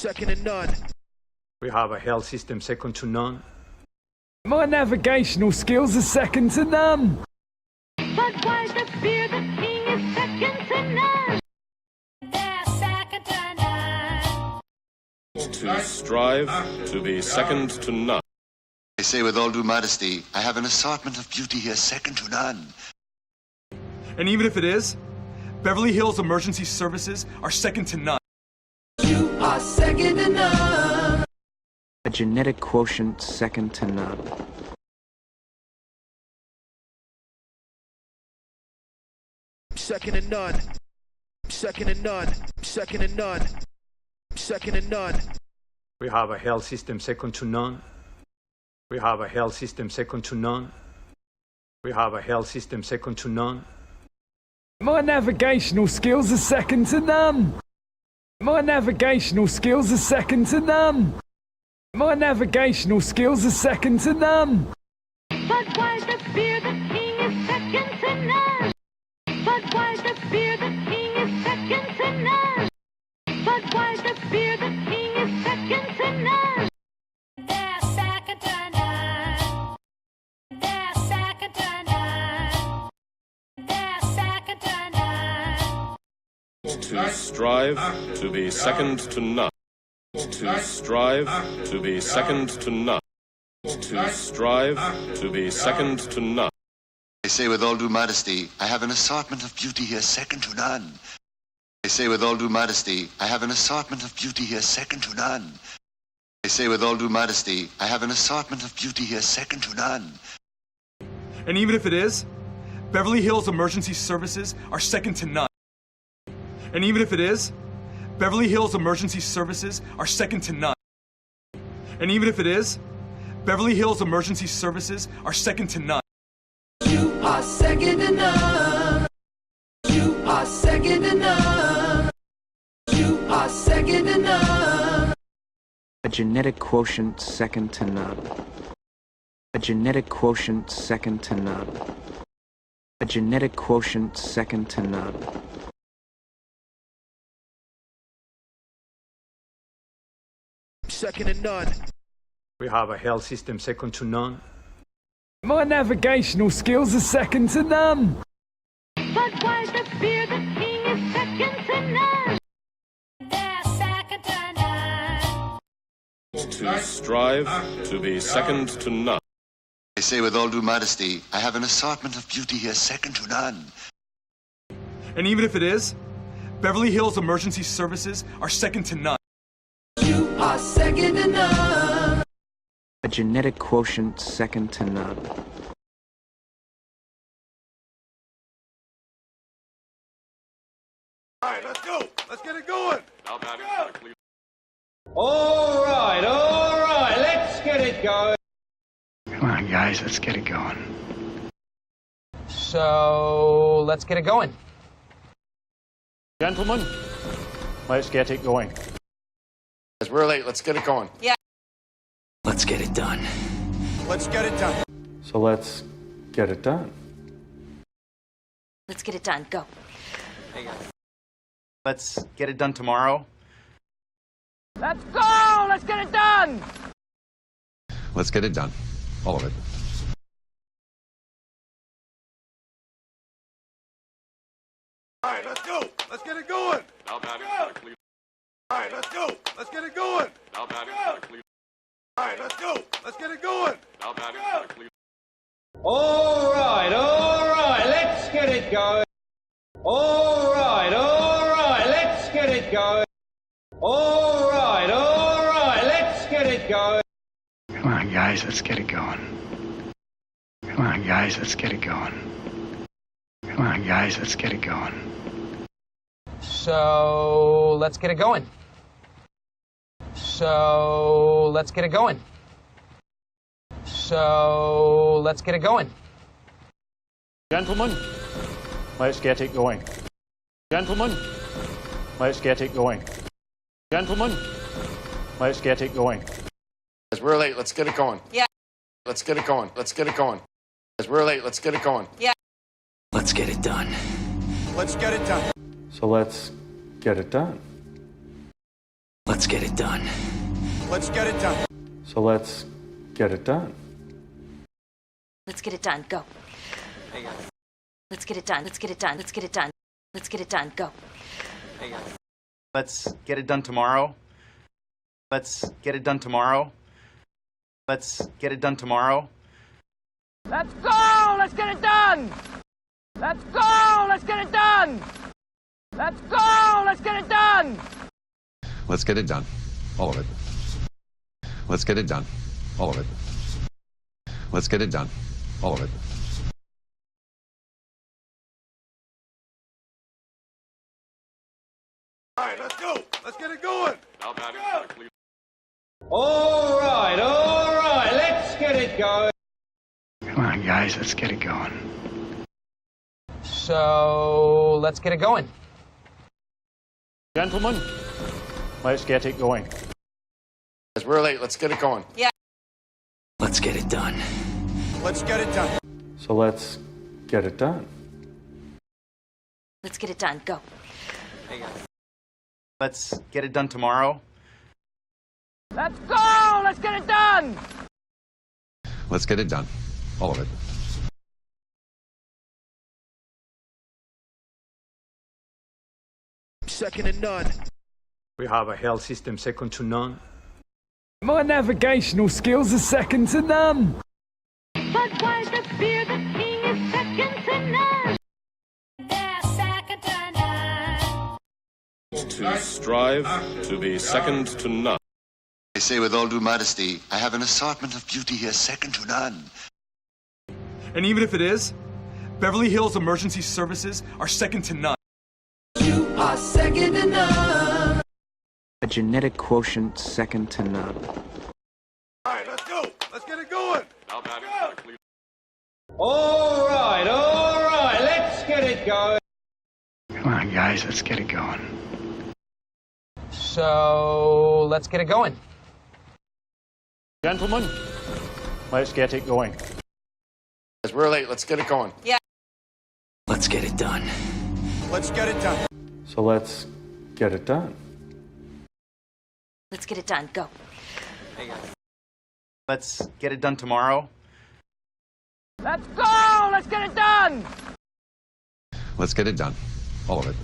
second to none. We have a health system second to none. My navigational skills are second to none. But why the fear the king is second to none? They're second to none. To strive to be second to none. I say with all due modesty, I have an assortment of beauty here second to none. And even if it is, Beverly Hills emergency services are second to none. You are second to none. A genetic quotient second to none. Second to none. Second to none. Second to none. Second to none. We have a health system second to none. We have a health system second to none. We have a health system second to none. My navigational skills are second to none. My navigational skills are second to none. My navigational skills are second to none. But why the fear the king is second to none? But why the fear the king is second to none? But why the fear the king is second to none? They're second to none. They're second to none. They're second to none. To strive to be second to none. To strive to be second to none. To strive to be second to none. I say with all due modesty, I have an assortment of beauty here second to none. I say with all due modesty, I have an assortment of beauty here second to none. I say with all due modesty, I have an assortment of beauty here second to none. And even if it is, Beverly Hills emergency services are second to none. And even if it is, Beverly Hills emergency services are second to none. And even if it is, Beverly Hills emergency services are second to none. You are second to none. You are second to none. You are second to none. A genetic quotient second to none. A genetic quotient second to none. A genetic quotient second to none. Second to none. We have a health system second to none. My navigational skills are second to none. But why the fear the king is second to none? They're second to none. To strive to be second to none. I say with all due modesty, I have an assortment of beauty here second to none. And even if it is, Beverly Hills emergency services are second to none. You are second to none. A genetic quotient second to none. All right, let's go. Let's get it going. All right, let's get it going. Come on, guys, let's get it going. So, let's get it going. Gentlemen, let's get it going. We're late. Let's get it going. Yeah. Let's get it done. Let's get it done. So let's get it done. Let's get it done. Go. Let's get it done tomorrow. Let's go! Let's get it done! Let's get it done. All of it. All right, let's go. Let's get it going. All right, let's go. Let's get it going. All right, let's go. Let's get it going. All right, let's get it going. All right, let's get it going. All right, let's get it going. Come on, guys, let's get it going. Come on, guys, let's get it going. Come on, guys, let's get it going. So, let's get it going. So, let's get it going. So, let's get it going. Gentlemen, let's get it going. Gentlemen, let's get it going. Gentlemen, let's get it going. We're late. Let's get it going. Yeah. Let's get it going. Let's get it going. We're late. Let's get it going. Yeah. Let's get it done. Let's get it done. So let's get it done. Let's get get it done. Let's get it done. So let's get it done. Let's get it done. Go. Let's get it done. Let's get it done. Let's get it done. Let's get it done. Go. Let's get it done tomorrow. Let's get it done tomorrow. Let's get it done tomorrow. Let's go! Let's get it done! Let's go! Let's get it done! Let's go! Let's get it done! Let's get it done. All of it. Let's get it done. All of it. Let's get it done. All of it. All right, let's go. Let's get it going. All right, let's get it going. Come on, guys, let's get it going. So, let's get it going. Gentlemen, let's get it going. We're late. Let's get it going. Let's get it done. Let's get it done. So let's get it done. Let's get it done. Go. Let's get it done tomorrow. Let's go! Let's get it done! Let's get it done. All of it. Second to none. We have a health system second to none. My navigational skills are second to none. But why the fear the king is second to none? They're second to none. To strive to be second to none. I say with all due modesty, I have an assortment of beauty here second to none. And even if it is, Beverly Hills emergency services are second to none. You are second to none. A genetic quotient second to none. All right, let's go. Let's get it going. All right, let's get it going. Come on, guys, let's get it going. So, let's get it going. Gentlemen, let's get it going. We're late. Let's get it going. Let's get it done. Let's get it done. So let's get it done. Let's get it done. Go. Let's get it done tomorrow. Let's go! Let's get it done! Let's get it done. All of it.